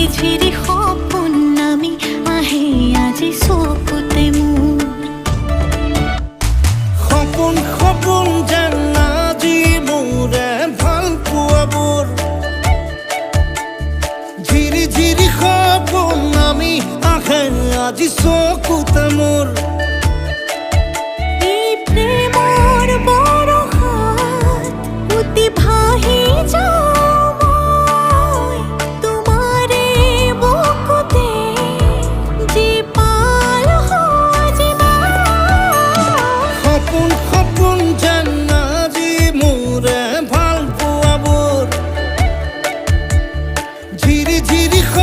ঝিৰি সপোন নামি আহে আজি চকুতে মোৰ সপোন সপোন যেন আজি মোৰে ভাল পোৱাবোৰ ঝিৰি ঝিৰি সপোন নামি আহে আজি চকুতে মোৰ